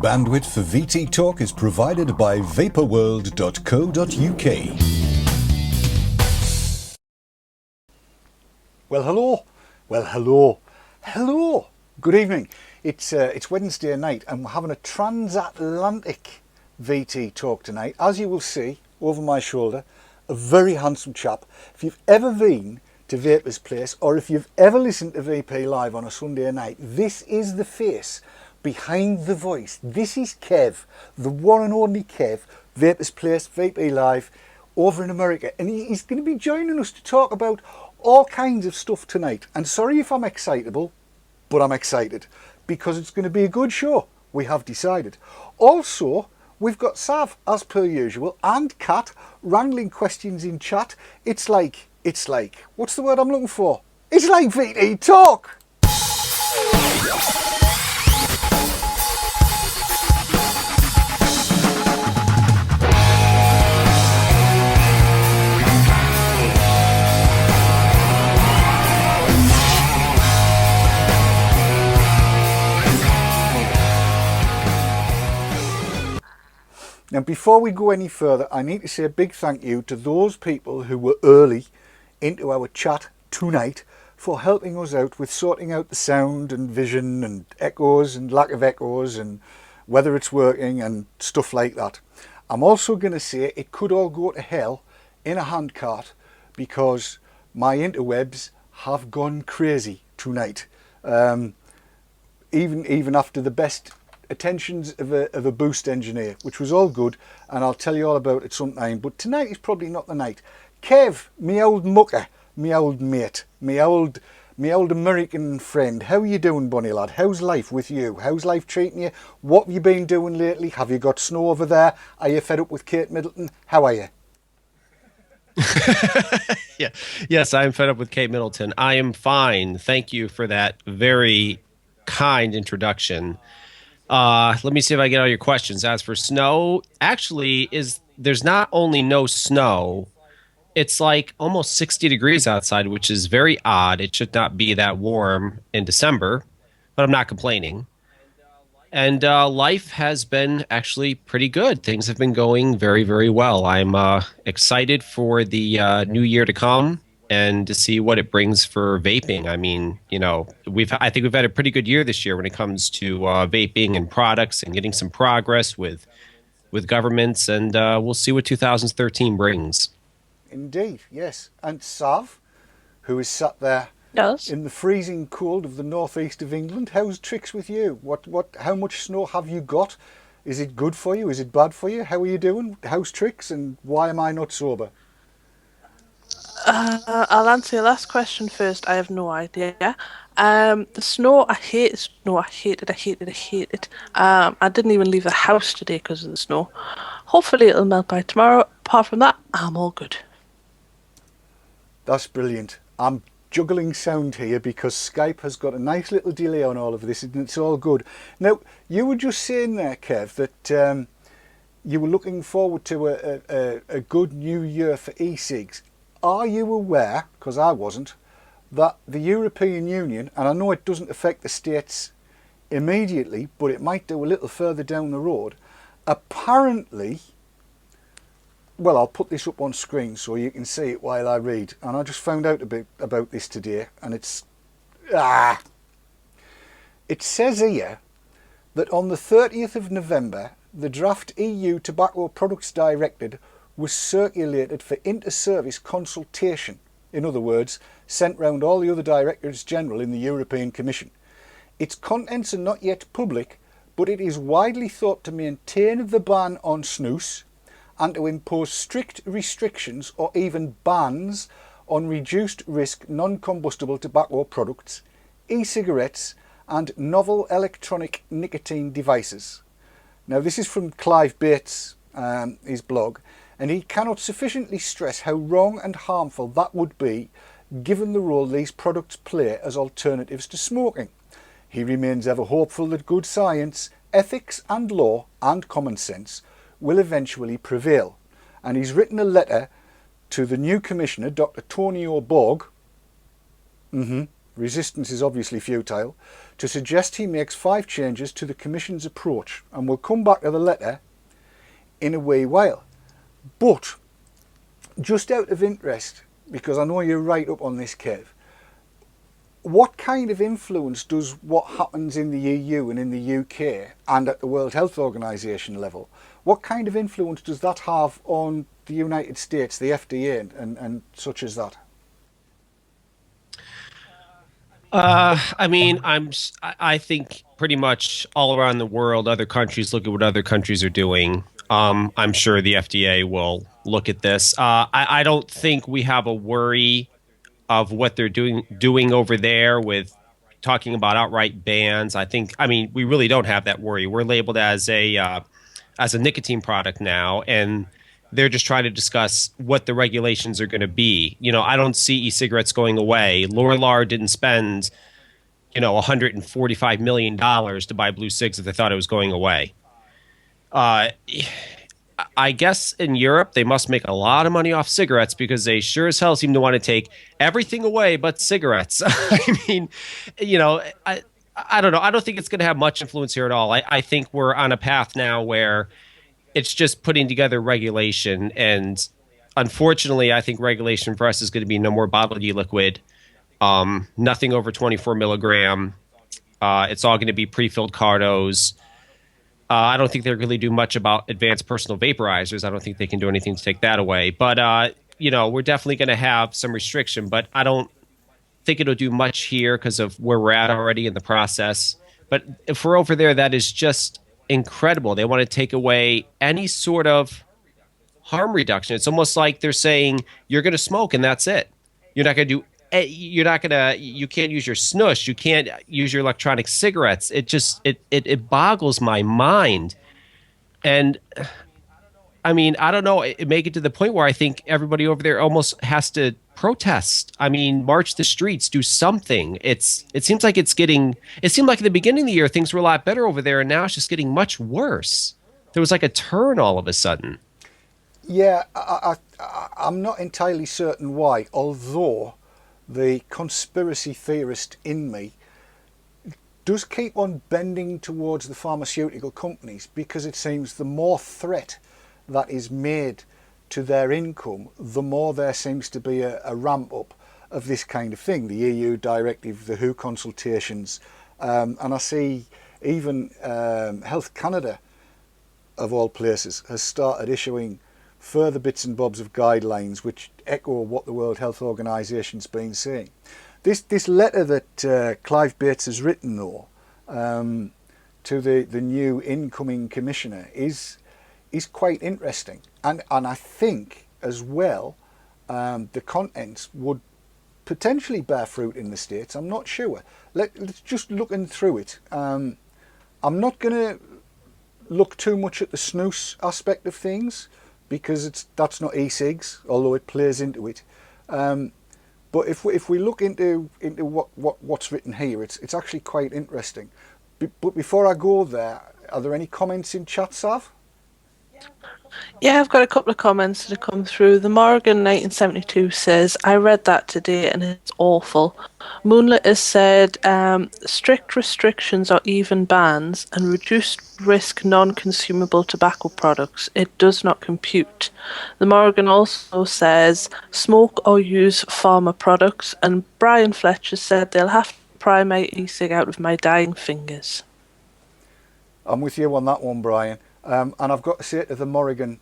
Bandwidth for VT Talk is provided by vaporworld.co.uk. Well, hello. Well, hello. Hello. Good evening. It's Wednesday night and we're having a transatlantic VT talk tonight. As you will see over my shoulder, a very handsome chap. If you've ever been to Vapor's place or if you've ever listened to VP live on a Sunday night, this is the face behind the voice. This is Kev, the one and only Kev, Vapor's place, VP live over in America. And he's going to be joining us to talk about all kinds of stuff tonight. And sorry if I'm excitable, but I'm excited because it's going to be a good show, we have decided. Also, we've got Sav, as per usual, and Cat wrangling questions in chat. It's like, what's the word I'm looking for? It's like VT Talk! Now, before we go any further, I need to say a big thank you to those people who were early into our chat tonight for helping us out with sorting out the sound and vision and echoes and lack of echoes and whether it's working and stuff like that. I'm also going to say it could all go to hell in a handcart because my interwebs have gone crazy tonight. Even after the best attentions of a boost engineer, which was all good, and I'll tell you all about it sometime, but tonight is probably not the night. Kev, me old mucker, me old mate, me old American friend, how are you doing, bunny lad? How's life with you? How's life treating you? What have you been doing lately? Have you got snow over there? Are you fed up with Kate Middleton? How are you? Yeah. Yes, I'm fed up with Kate Middleton. I am fine. Thank you for that very kind introduction. Let me see if I get all your questions. As for snow, actually, there's not only no snow, it's like almost 60 degrees outside, which is very odd. It should not be that warm in December, but I'm not complaining. And life has been actually pretty good. Things have been going very, very well. I'm excited for the new year to come and to see what it brings for vaping. I mean, I think we've had a pretty good year this year when it comes to vaping and products and getting some progress with governments, and we'll see what 2013 brings. Indeed, yes. And Sav, who is sat there in the freezing cold of the northeast of England, how's tricks with you? How much snow have you got? Is it good for you? Is it bad for you? How are you doing? How's tricks? And why am I not sober? I'll answer your last question first. I have no idea. The snow, I hate snow. I hate it. I didn't even leave the house today because of the snow. Hopefully it'll melt by tomorrow. Apart from that, I'm all good. That's brilliant. I'm juggling sound here because Skype has got a nice little delay on all of this and it's all good. Now, you were just saying there, Kev, that you were looking forward to a good new year for e-cigs. Are you aware, because I wasn't, that the European Union, and I know it doesn't affect the states immediately, but it might do a little further down the road, apparently, well, I'll put this up on screen so you can see it while I read, and I just found out a bit about this today, and it says here that on the 30th of November, the draft EU Tobacco Products Directive was circulated for inter-service consultation. In other words, sent round all the other Directors General in the European Commission. Its contents are not yet public, but it is widely thought to maintain the ban on snus and to impose strict restrictions or even bans on reduced risk non-combustible tobacco products, e-cigarettes and novel electronic nicotine devices. Now, this is from Clive Bates, his blog, and he cannot sufficiently stress how wrong and harmful that would be given the role these products play as alternatives to smoking. He remains ever hopeful that good science, ethics and law and common sense will eventually prevail. And he's written a letter to the new commissioner, Dr. Tonio Borg, resistance is obviously futile, to suggest he makes 5 changes to the Commission's approach, and we'll come back to the letter in a wee while. But just out of interest, because I know you're right up on this, Kev, what kind of influence does what happens in the EU and in the UK and at the World Health Organization level, what kind of influence does that have on the United States, the FDA and such as that? I mean, I think pretty much all around the world, other countries look at what other countries are doing. I'm sure the FDA will look at this. I don't think we have a worry of what they're doing over there with talking about outright bans. I mean, we really don't have that worry. We're labeled as a nicotine product now, and they're just trying to discuss what the regulations are going to be. You know, I don't see e-cigarettes going away. Lorillard didn't spend, $145 million to buy blue cigs if they thought it was going away. I guess in Europe, they must make a lot of money off cigarettes because they sure as hell seem to want to take everything away but cigarettes. I mean, I don't know. I don't think it's going to have much influence here at all. I think we're on a path now where it's just putting together regulation. And unfortunately, I think regulation for us is going to be no more bottled e-liquid, nothing over 24 milligram. It's all going to be pre-filled cardos. I don't think they really do much about advanced personal vaporizers. I don't think they can do anything to take that away. But, we're definitely going to have some restriction, but I don't think it'll do much here because of where we're at already in the process. But if we're over there, that is just incredible. They want to take away any sort of harm reduction. It's almost like they're saying you're going to smoke and that's it. You can't use your snoosh. You can't use your electronic cigarettes. It boggles my mind. And I mean, I don't know, it make it to the point where I think everybody over there almost has to protest. I mean, march the streets, do something. It seems like it seemed like at the beginning of the year, things were a lot better over there. And now it's just getting much worse. There was like a turn all of a sudden. Yeah, I'm not entirely certain why, although the conspiracy theorist in me does keep on bending towards the pharmaceutical companies, because it seems the more threat that is made to their income, the more there seems to be a ramp up of this kind of thing. The EU directive, the WHO consultations, and I see even Health Canada, of all places, has started issuing further bits and bobs of guidelines which echo what the World Health Organization's been saying. This letter that Clive Bates has written, though, to the new incoming commissioner is quite interesting, and I think as well the contents would potentially bear fruit in the States. I'm not sure. Let's just looking through it. I'm not going to look too much at the snus aspect of things, because that's not e-cigs, although it plays into it. But if we look into what's written here, it's actually quite interesting. But before I go there, are there any comments in chat, Sav? Yeah, I've got a couple of comments that have come through. The Morgan 1972 says, I read that today and it's awful. Moonlit has said, strict restrictions or even bans and reduced risk non-consumable tobacco products. It does not compute. The Morgan also says, smoke or use pharma products. And Brian Fletcher said, they'll have to pry my e-cig out of my dying fingers. I'm with you on that one, Brian. And I've got to say to the Morrigan,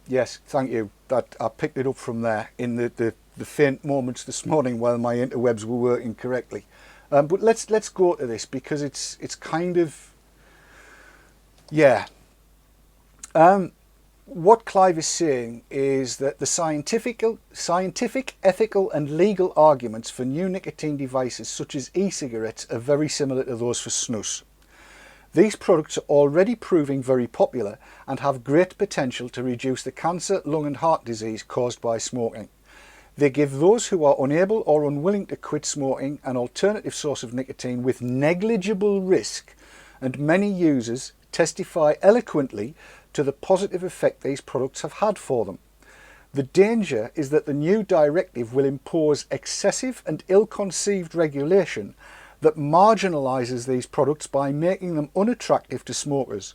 yes, thank you. That I picked it up from there in the faint moments this morning while my interwebs were working correctly. But let's go to this, because it's kind of, yeah. What Clive is saying is that the scientific, ethical and legal arguments for new nicotine devices such as e-cigarettes are very similar to those for snus. These products are already proving very popular and have great potential to reduce the cancer, lung and heart disease caused by smoking. They give those who are unable or unwilling to quit smoking an alternative source of nicotine with negligible risk, and many users testify eloquently to the positive effect these products have had for them. The danger is that the new directive will impose excessive and ill-conceived regulation that marginalises these products by making them unattractive to smokers,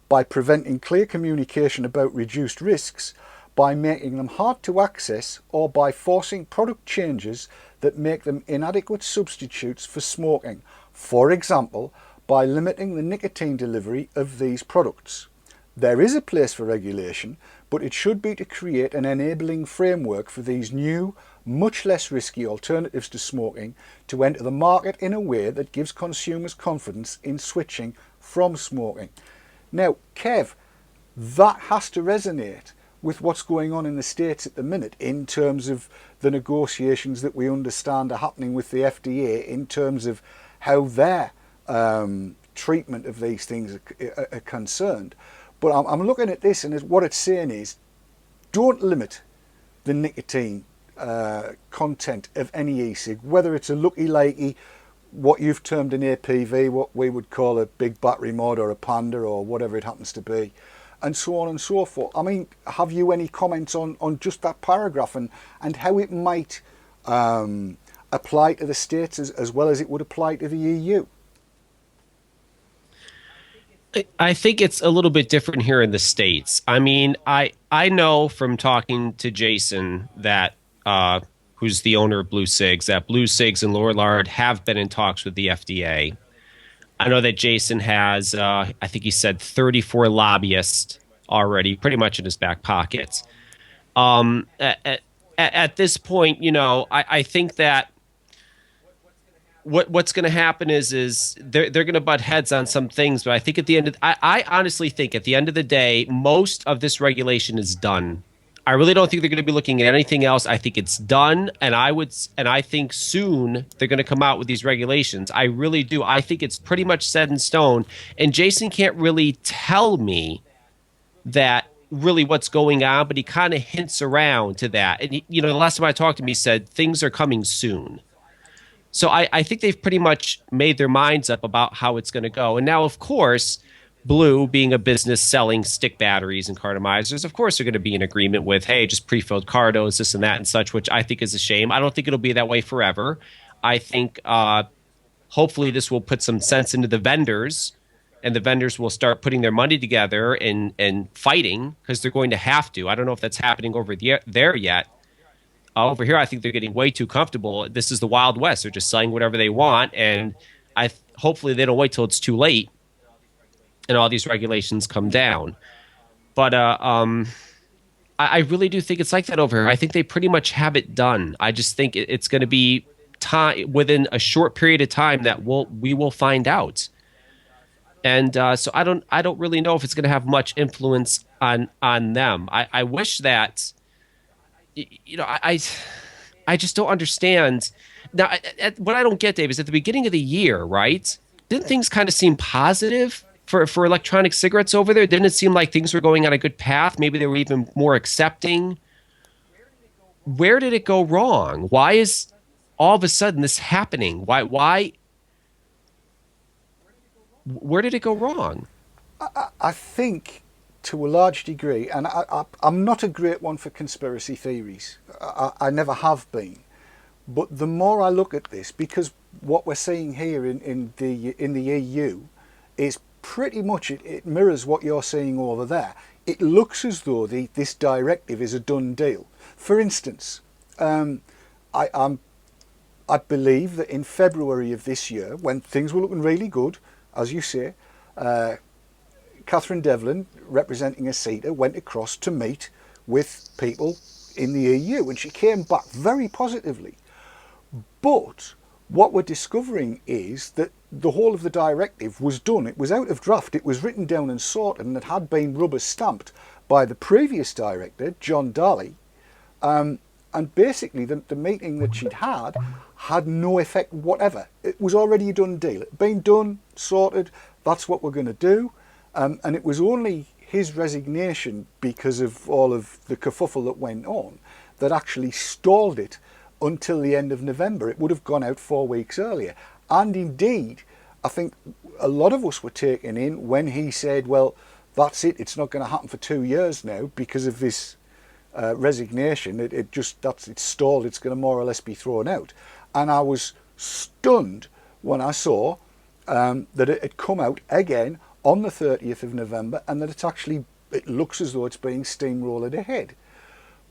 by preventing clear communication about reduced risks, by making them hard to access, or by forcing product changes that make them inadequate substitutes for smoking, for example, by limiting the nicotine delivery of these products. There is a place for regulation, but it should be to create an enabling framework for these new, much less risky alternatives to smoking to enter the market in a way that gives consumers confidence in switching from smoking. Now, Kev, that has to resonate with what's going on in the States at the minute in terms of the negotiations that we understand are happening with the FDA in terms of how their treatment of these things are concerned. But I'm looking at this, and what it's saying is, don't limit the nicotine content of any e-cig, whether it's a Lucky Likey, what you've termed an APV, what we would call a big battery mod or a Panda or whatever it happens to be, and so on and so forth. I mean, have you any comments on just that paragraph and how it might apply to the States as well as it would apply to the EU? I think it's a little bit different here in the States. I mean, I know from talking to Jason that who's the owner of Blue Cigs, that Blue Cigs and Lorillard have been in talks with the FDA. I know that Jason has, I think he said 34 lobbyists already, pretty much in his back pockets. At this point, you know, I think that what's going to happen is they're going to butt heads on some things, but I think at the end of I honestly think at the end of the day, most of this regulation is done. I really don't think they're going to be looking at anything else. I think it's done, and I think soon they're going to come out with these regulations. I really do. I think it's pretty much set in stone, and Jason can't really tell me that really what's going on, but he kind of hints around to that. And the last time I talked to him, he said things are coming soon. So I think they've pretty much made their minds up about how it's going to go. And now, of course, Blue, being a business selling stick batteries and cartomizers, of course they're going to be in agreement with, hey, just pre-filled cartos, this and that and such, which I think is a shame. I don't think it'll be that way forever. I think hopefully this will put some sense into the vendors, and the vendors will start putting their money together and fighting, because they're going to have to. I don't know if that's happening over there yet. Over here, I think they're getting way too comfortable. This is the Wild West. They're just selling whatever they want, and hopefully they don't wait till it's too late and all these regulations come down. But I really do think it's like that over here. I think they pretty much have it done. I just think it's going to be time within a short period of time that we will find out. And so I don't really know if it's going to have much influence on them. I wish that. I just don't understand. Now, what I don't get, Dave, is at the beginning of the year, right? Didn't things kind of seem positive for electronic cigarettes over there? Didn't it seem like things were going on a good path? Maybe they were even more accepting. Where did it go wrong? Why is all of a sudden this happening? Why? Where did it go wrong? I think, to a large degree, and I'm not a great one for conspiracy theories. I never have been. But the more I look at this, because what we're seeing here in the EU is pretty much, it mirrors what you're seeing over there. It looks as though this directive is a done deal. For instance, I believe that in February of this year, when things were looking really good, as you say, Catherine Devlin, representing ACETA, went across to meet with people in the EU, and she came back very positively. But what we're discovering is that the whole of the directive was done. It was out of draft. It was written down and sorted, and it had been rubber stamped by the previous director, John Daly. And basically, the meeting that she'd had no effect whatever. It was already a done deal. It had been done, sorted. That's what we're going to do. And it was only his resignation, because of all of the kerfuffle that went on, that actually stalled it until the end of November. It would have gone out 4 weeks earlier. And indeed, I think a lot of us were taken in when he said, well, that's it. It's not going to happen for 2 years now because of this resignation, it's stalled. It's going to more or less be thrown out. And I was stunned when I saw that it had come out again on the 30th of November, and that it looks as though it's being steamrolled ahead.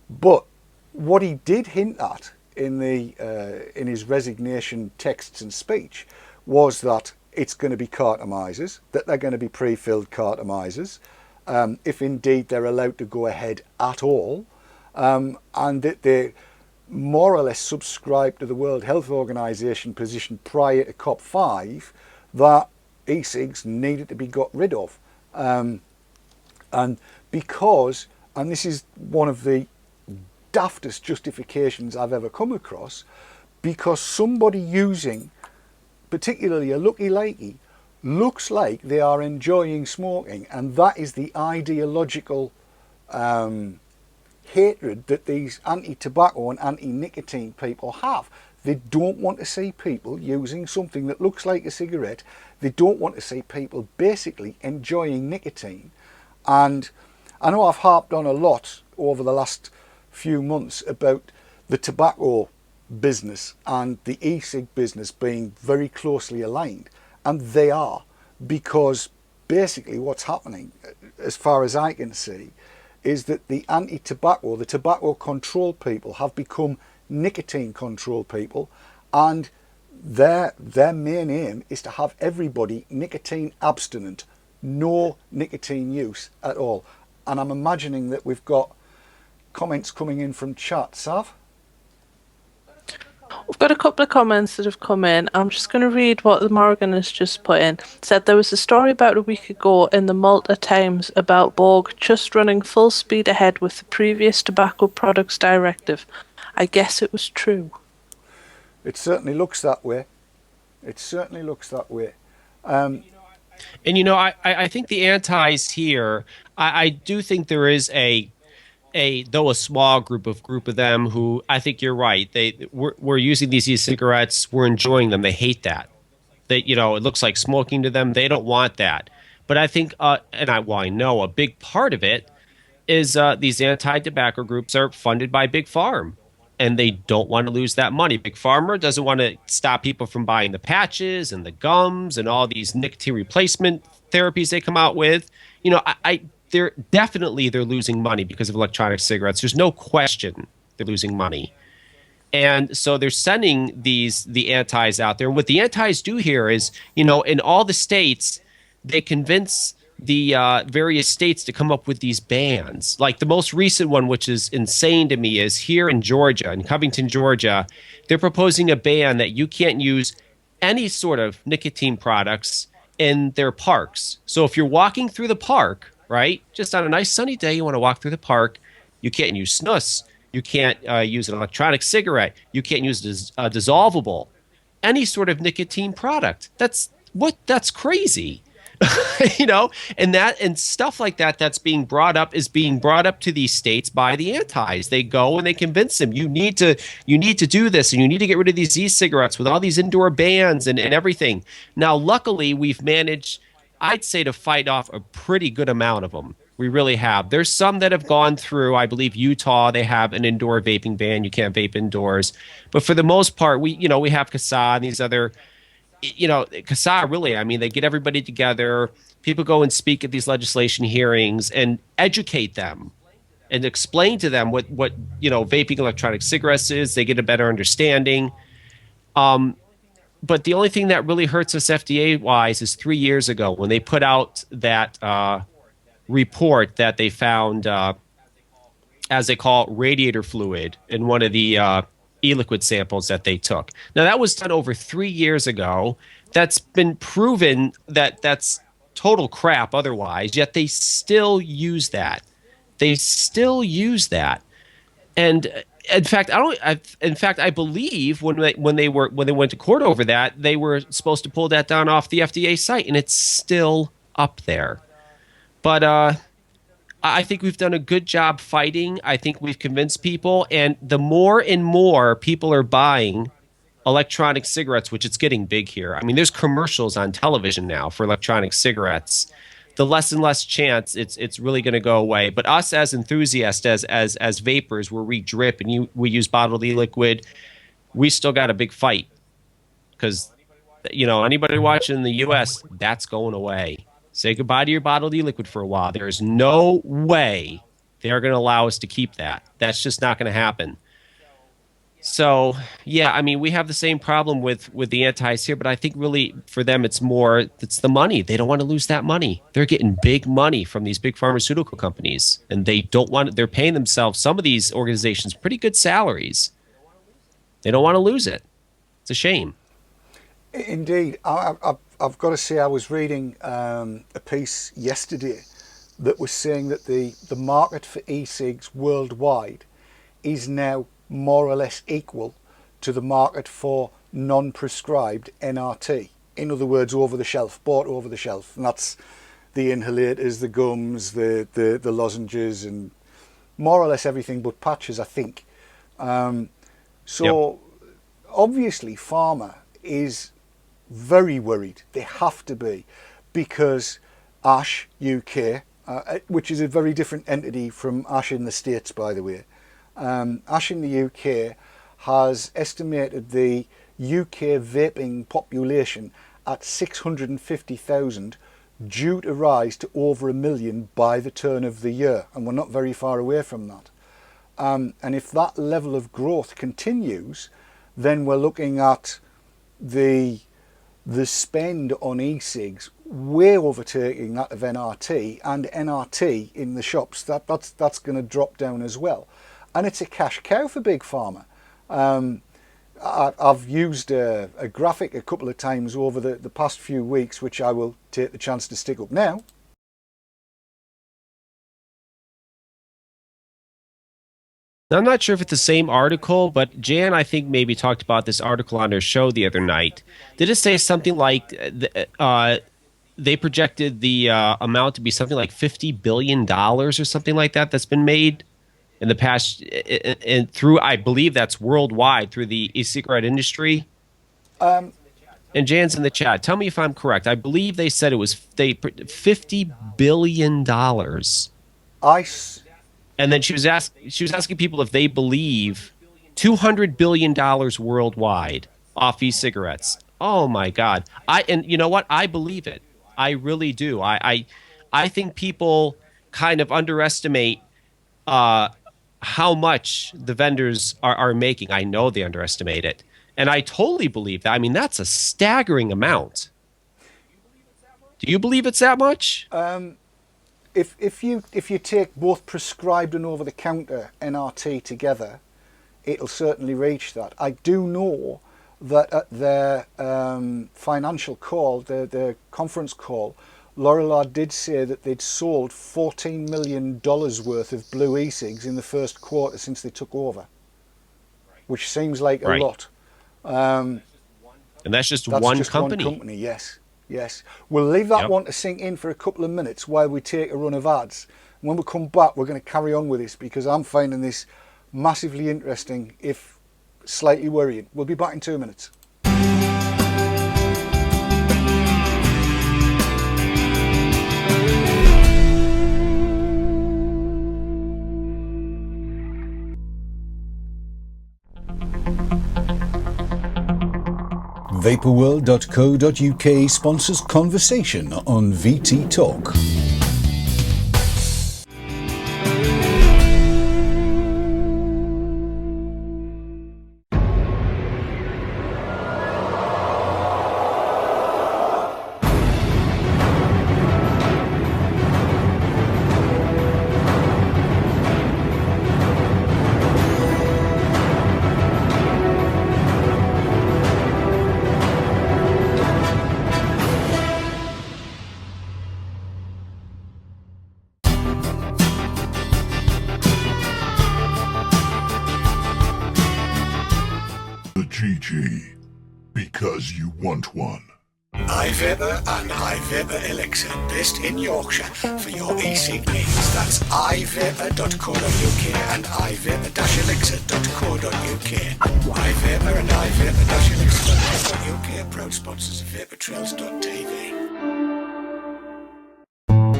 But what he did hint at in his resignation texts and speech was that it's going to be cartomisers, that they're going to be pre-filled cartomisers, if indeed they're allowed to go ahead at all, and that they more or less subscribe to the World Health Organization position prior to COP5 that e-cigs needed to be got rid of. And this is one of the daftest justifications I've ever come across, because somebody using, particularly a looky likey, looks like they are enjoying smoking, and that is the ideological hatred that these anti-tobacco and anti-nicotine people have. They don't want to see people using something that looks like a cigarette. They don't want to see people basically enjoying nicotine. And I know I've harped on a lot over the last few months about the tobacco business and the e-cig business being very closely aligned, and they are, because basically what's happening, as far as I can see, is that the the tobacco control people have become nicotine control people, and their main aim is to have everybody nicotine abstinent, no nicotine use at all. And I'm imagining that we've got comments coming in from chat. Sav? We've got a couple of comments that have come in. I'm just going to read what the Morgan has just put in. It said there was a story about a week ago in the Malta Times about Borg just running full speed ahead with the previous Tobacco Products Directive. I guess it was true. It certainly looks that way. It certainly looks that way. And I think the antis here, I do think there is though a small group of them who, I think you're right. We're using these e-cigarettes. We're enjoying them. They hate that. It looks like smoking to them. They don't want that. But I think, I know a big part of it is these anti-tobacco groups are funded by Big Farm, and they don't want to lose that money. Big Pharma doesn't want to stop people from buying the patches and the gums and all these nicotine replacement therapies they come out with. They're losing money because of electronic cigarettes. There's no question they're losing money. And so they're sending the antis out there. And what the antis do here is, in all the states, they convince the various states to come up with these bans. Like the most recent one, which is insane to me, is here in Georgia, in Covington, Georgia. They're proposing a ban that you can't use any sort of nicotine products in their parks. So if you're walking through the park, right, just on a nice sunny day, you want to walk through the park, you can't use snus, you can't use an electronic cigarette, you can't use a dissolvable, any sort of nicotine product. That's crazy. And stuff like that's being brought up to these states by the antis. They go and they convince them, you need to do this, and you need to get rid of these e-cigarettes with all these indoor bans and everything. Now, luckily, we've managed, I'd say, to fight off a pretty good amount of them. We really have. There's some that have gone through. I believe Utah, they have an indoor vaping ban. You can't vape indoors. But for the most part, we have CASA and these other, CASA really, they get everybody together. People go and speak at these legislation hearings and educate them and explain to them what vaping electronic cigarettes is. They get a better understanding. But the only thing that really hurts us FDA-wise is 3 years ago when they put out that report that they found, as they call it, radiator fluid in one of the e-liquid samples that they took. Now, that was done over 3 years ago. That's been proven that that's total crap otherwise, yet they still use that. And in fact, I believe when they went to court over that, they were supposed to pull that down off the FDA site, and it's still up there. But I think we've done a good job fighting. I think we've convinced people, and the more and more people are buying electronic cigarettes, which it's getting big here. There's commercials on television now for electronic cigarettes the less and less chance it's really going to go away. But us as enthusiasts, as vapors, where we drip and we use bottled e-liquid, we still got a big fight because anybody watching in the U.S., that's going away. Say goodbye to your bottled e-liquid for a while. There is no way they are going to allow us to keep that. That's just not going to happen. So, yeah, I mean, we have the same problem with the antis here, but I think really for them it's the money. They don't want to lose that money. They're getting big money from these big pharmaceutical companies, and they're paying themselves, some of these organizations, pretty good salaries. They don't want to lose it. It's a shame. Indeed. I've got to say, I was reading a piece yesterday that was saying that the market for e-cigs worldwide is now more or less equal to the market for non-prescribed NRT. In other words, over the shelf, bought over the shelf. And that's the inhalators, the gums, the lozenges, and more or less everything but patches, I think. So obviously pharma is very worried. They have to be, because ASH UK, which is a very different entity from ASH in the States, by the way. ASH in the UK has estimated the UK vaping population at 650,000, due to rise to over 1 million by the turn of the year, and we're not very far away from that. And if that level of growth continues, then we're looking at the spend on e-cigs way overtaking that of NRT, and NRT in the shops, that's going to drop down as well. And it's a cash cow for big pharma. I've used a graphic a couple of times over the past few weeks, which I will take the chance to stick up now. I'm not sure if it's the same article, but Jan, I think, maybe talked about this article on her show the other night. Did it say something like they projected the amount to be something like $50 billion or something like that that's been made in the past, and through, I believe that's worldwide, through the e-cigarette industry? And Jan's in the chat. Tell me if I'm correct. I believe they said it was $50 billion. And then she was asking people if they believe $200 billion worldwide off e-cigarettes. Oh my God. And you know what? I believe it. I really do. I think people kind of underestimate how much the vendors are making. I know they underestimate it. And I totally believe that. I mean, that's a staggering amount. Do you believe it's that much? If you take both prescribed and over-the-counter NRT together, it'll certainly reach that. I do know that at their financial call, their conference call, Lorillard did say that they'd sold $14 million worth of blue e-cigs in the first quarter since they took over, which seems like a lot. And that's just one company. One company, yes. Yes. We'll leave that one to sink in for a couple of minutes while we take a run of ads. And when we come back, we're going to carry on with this, because I'm finding this massively interesting, if slightly worrying. We'll be back in 2 minutes. Vaporworld.co.uk sponsors conversation on VT Talk. GG, because you want one. iVapor and iVapor Elixir, based in Yorkshire, for your e-cig needs. That's ivapor.co.uk and ivapor-elixir.co.uk. iVapor and ivapor-elixir.co.uk, proud sponsors of vaportrails.tv.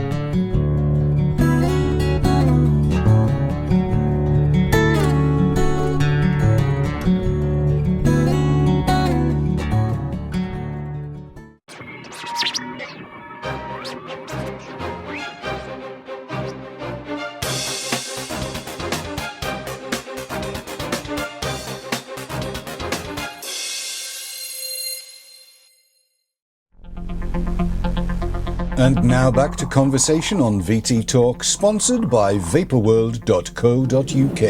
And now back to conversation on VT Talk, sponsored by vaporworld.co.uk.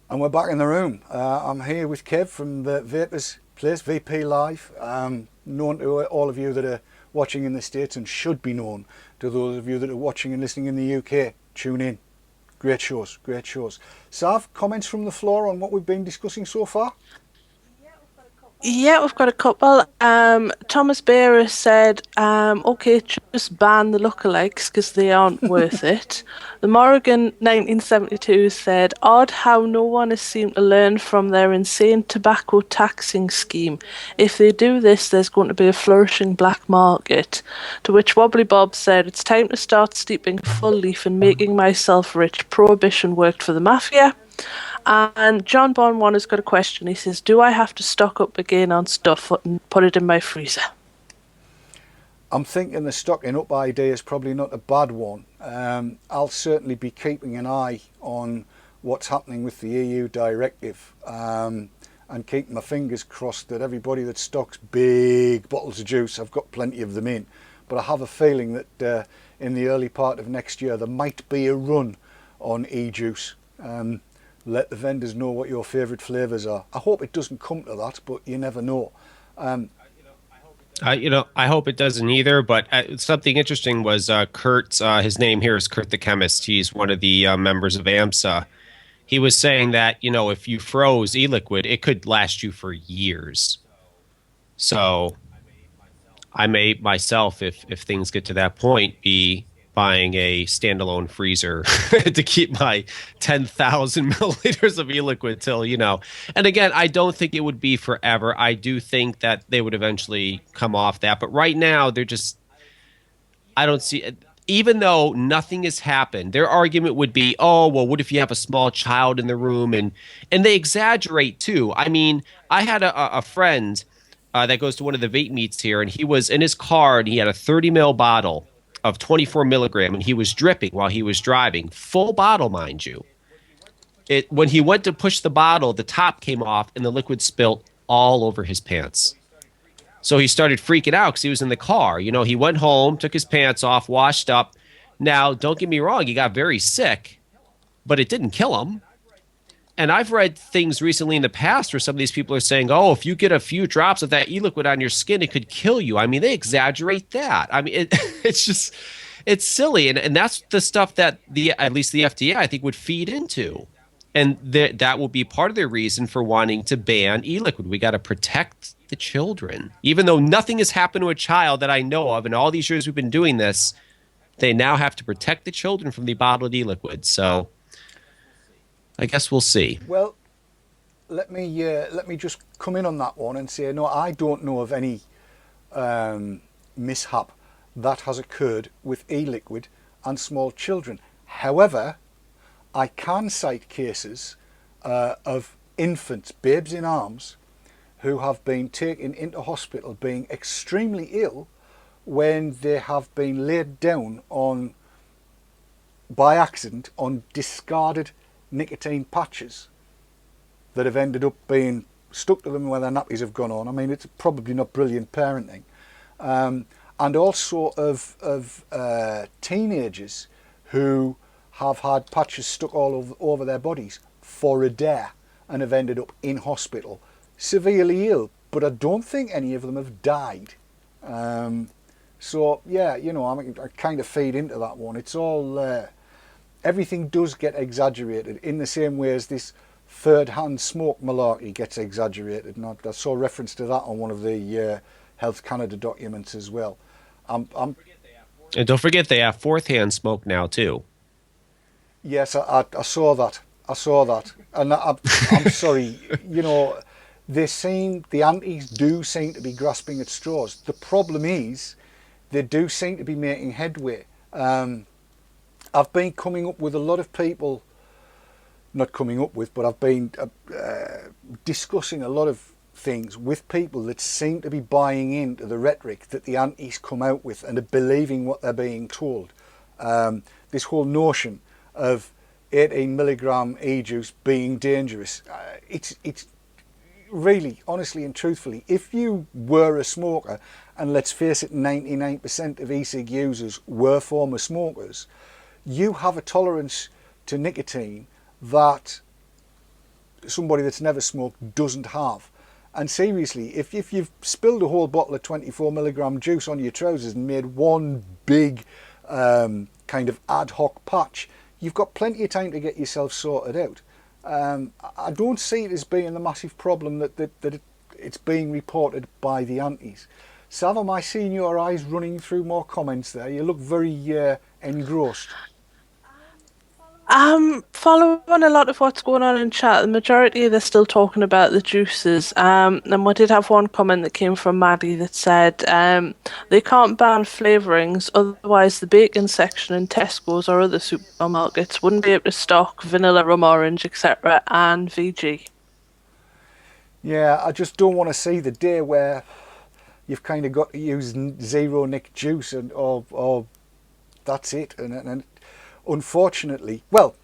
And we're back in the room. I'm here with Kev from the Vapors Place, VP Live. Known to all of you that are watching in the States, and should be known to those of you that are watching and listening in the UK. Tune in. Great shows, great shows. Sav, comments from the floor on what we've been discussing so far? Yeah, we've got a couple. Thomas Bearer said, okay, just ban the lookalikes because they aren't worth it. The Morrigan 1972 said, odd how no one has seemed to learn from their insane tobacco taxing scheme. If they do this, there's going to be a flourishing black market. To which Wobbly Bob said, it's time to start steeping full leaf and making myself rich. Prohibition worked for the mafia. And John Bonwan has got a question. He says, do I have to stock up again on stuff and put it in my freezer? I'm thinking the stocking up idea is probably not a bad one. I'll certainly be keeping an eye on what's happening with the EU directive, and keeping my fingers crossed that everybody that stocks big bottles of juice, I've got plenty of them in, but I have a feeling that in the early part of next year there might be a run on e-juice. Let the vendors know what your favourite flavours are. I hope it doesn't come to that, but you never know. I hope it doesn't either. But something interesting was Kurt. His name here is Kurt the Chemist. He's one of the members of AMSA. He was saying that, if you froze e-liquid, it could last you for years. So I may myself, if things get to that point, be buying a standalone freezer to keep my 10,000 milliliters of e-liquid till, and again, I don't think it would be forever. I do think that they would eventually come off that. But right now I don't see it. Even though nothing has happened, their argument would be, oh, well, what if you have a small child in the room? And they exaggerate too. I mean, I had a friend that goes to one of the vape meets here, and he was in his car and he had a 30 ml bottle of 24 milligram, and he was dripping while he was driving. Full bottle, mind you. When he went to push the bottle, the top came off and the liquid spilt all over his pants. So he started freaking out because he was in the car. He went home, took his pants off, washed up. Now, don't get me wrong, he got very sick, but it didn't kill him. And I've read things recently in the past where some of these people are saying, oh, if you get a few drops of that e-liquid on your skin, it could kill you. I mean, they exaggerate that. I mean, it's silly. And that's the stuff that at least the FDA, I think, would feed into. And that will be part of their reason for wanting to ban e-liquid. We got to protect the children. Even though nothing has happened to a child that I know of in all these years we've been doing this, they now have to protect the children from the bottled e-liquid. So I guess we'll see. Well, let me just come in on that one and say, no, I don't know of any mishap that has occurred with e-liquid and small children. However, I can cite cases of infants, babes in arms, who have been taken into hospital being extremely ill when they have been laid down by accident on discarded nicotine patches that have ended up being stuck to them when their nappies have gone on. I mean, it's probably not brilliant parenting. And also of teenagers who have had patches stuck all over their bodies for a day and have ended up in hospital severely ill, but I don't think any of them have died. So yeah, I kind of feed into that one. It's all everything does get exaggerated in the same way as this third-hand smoke malarkey gets exaggerated. And I saw reference to that on one of the Health Canada documents as well. And don't forget they have fourth-hand smoke now too. Yes, I saw that. And I'm sorry, the antis do seem to be grasping at straws. The problem is they do seem to be making headway. I've been coming up with a lot of people, not coming up with, but I've been discussing a lot of things with people that seem to be buying into the rhetoric that the antis come out with and are believing what they're being told. This whole notion of 18 milligram e-juice being dangerous, it's really, honestly and truthfully, if you were a smoker, and let's face it, 99% of e-cig users were former smokers, you have a tolerance to nicotine that somebody that's never smoked doesn't have. And seriously, if you've spilled a whole bottle of 24 milligram juice on your trousers and made one big kind of ad hoc patch, you've got plenty of time to get yourself sorted out. I don't see it as being the massive problem that it's being reported by the antis. Sav, am I seeing your eyes running through more comments there? You look very engrossed. Following a lot of what's going on in chat, the majority they're still talking about the juices. And we did have one comment that came from Maddie that said they can't ban flavourings, otherwise the bacon section in Tesco's or other supermarkets wouldn't be able to stock vanilla, rum, orange, etc. and VG. Yeah, I just don't want to see the day where you've kind of got to use zero nic juice or that's it. And unfortunately, well,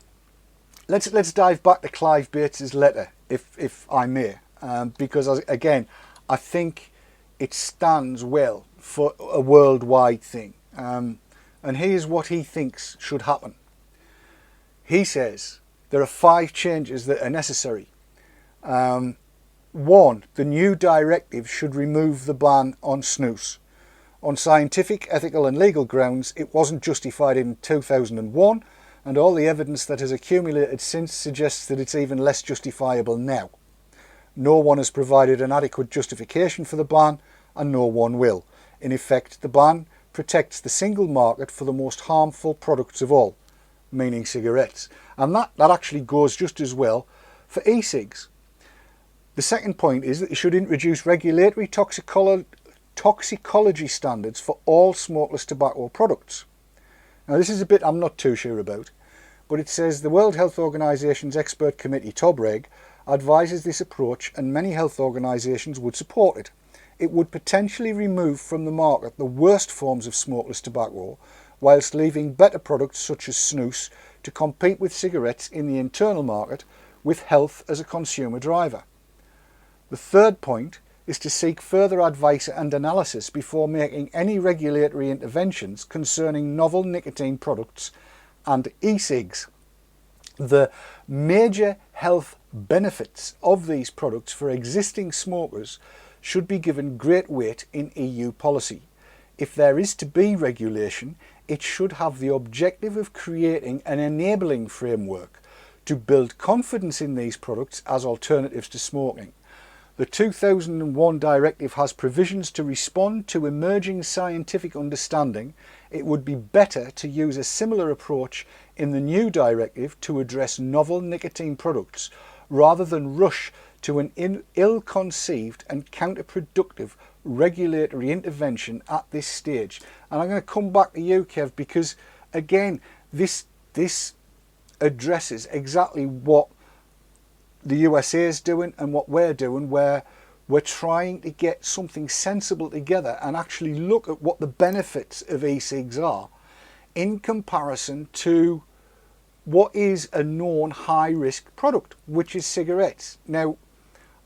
let's dive back to Clive Bates's letter, if I may, because again, I think it stands well for a worldwide thing. And here's what he thinks should happen. He says there are 5 changes that are necessary. 1, the new directive should remove the ban on snus. On scientific, ethical and legal grounds, it wasn't justified in 2001, and all the evidence that has accumulated since suggests that it's even less justifiable now. No one has provided an adequate justification for the ban, and no one will. In effect, the ban protects the single market for the most harmful products of all, meaning cigarettes. And that actually goes just as well for e-cigs. The second point is that it should introduce regulatory toxicology standards for all smokeless tobacco products. Now this is a bit I'm not too sure about, but it says the World Health Organization's expert committee, TOBREG, advises this approach and many health organizations would support it. It would potentially remove from the market the worst forms of smokeless tobacco, whilst leaving better products such as snus to compete with cigarettes in the internal market with health as a consumer driver. The third point is to seek further advice and analysis before making any regulatory interventions concerning novel nicotine products and e-cigs. The major health benefits of these products for existing smokers should be given great weight in EU policy. If there is to be regulation, it should have the objective of creating an enabling framework to build confidence in these products as alternatives to smoking. The 2001 directive has provisions to respond to emerging scientific understanding. It would be better to use a similar approach in the new directive to address novel nicotine products, rather than rush to an ill-conceived and counterproductive regulatory intervention at this stage. And I'm going to come back to you, Kev, because again, this addresses exactly what the USA is doing and what we're doing, where we're trying to get something sensible together and actually look at what the benefits of e-cigs are in comparison to what is a known high-risk product, which is cigarettes. Now,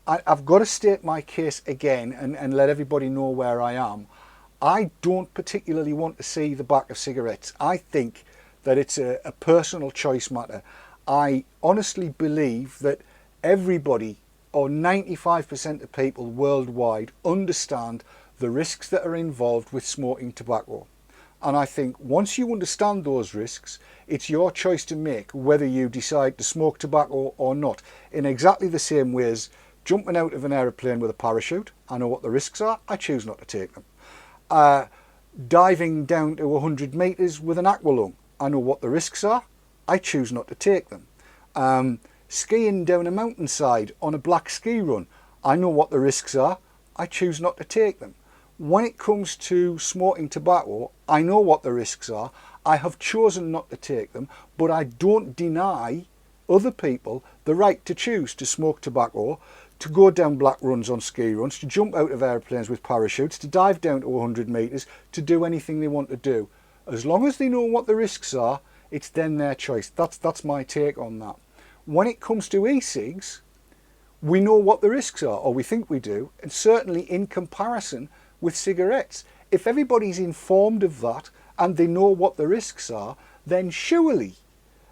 I've got to state my case again and let everybody know where I am. I don't particularly want to see the back of cigarettes. I think that it's a personal choice matter. I honestly believe that everybody, or 95% of people worldwide, understand the risks that are involved with smoking tobacco. And I think once you understand those risks, it's your choice to make whether you decide to smoke tobacco or not. In exactly the same way as jumping out of an aeroplane with a parachute, I know what the risks are, I choose not to take them. Diving down to 100 metres with an aqualung, I know what the risks are, I choose not to take them. Skiing down a mountainside on a black ski run, I know what the risks are, I choose not to take them. When it comes to smoking tobacco, I know what the risks are, I have chosen not to take them, but I don't deny other people the right to choose to smoke tobacco, to go down black runs on ski runs, to jump out of airplanes with parachutes, to dive down to 100 metres, to do anything they want to do. As long as they know what the risks are, it's then their choice. That's my take on that. When it comes to e-cigs, we know what the risks are, or we think we do, and certainly in comparison with cigarettes. If everybody's informed of that and they know what the risks are, then surely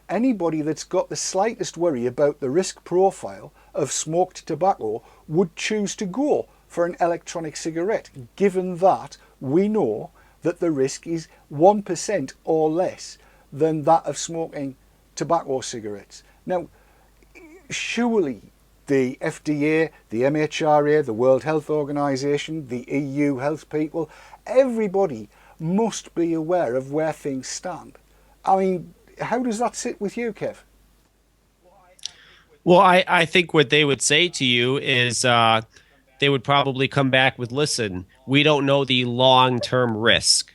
anybody that's got the slightest worry about the risk profile of smoked tobacco would choose to go for an electronic cigarette, given that we know that the risk is 1% or less than that of smoking tobacco cigarettes. Now, surely the FDA, the MHRA, the World Health Organization, the EU health people, everybody must be aware of where things stand. I mean, how does that sit with you, Kev? Well, I think what they would say to you is they would probably come back with, listen, we don't know the long-term risk,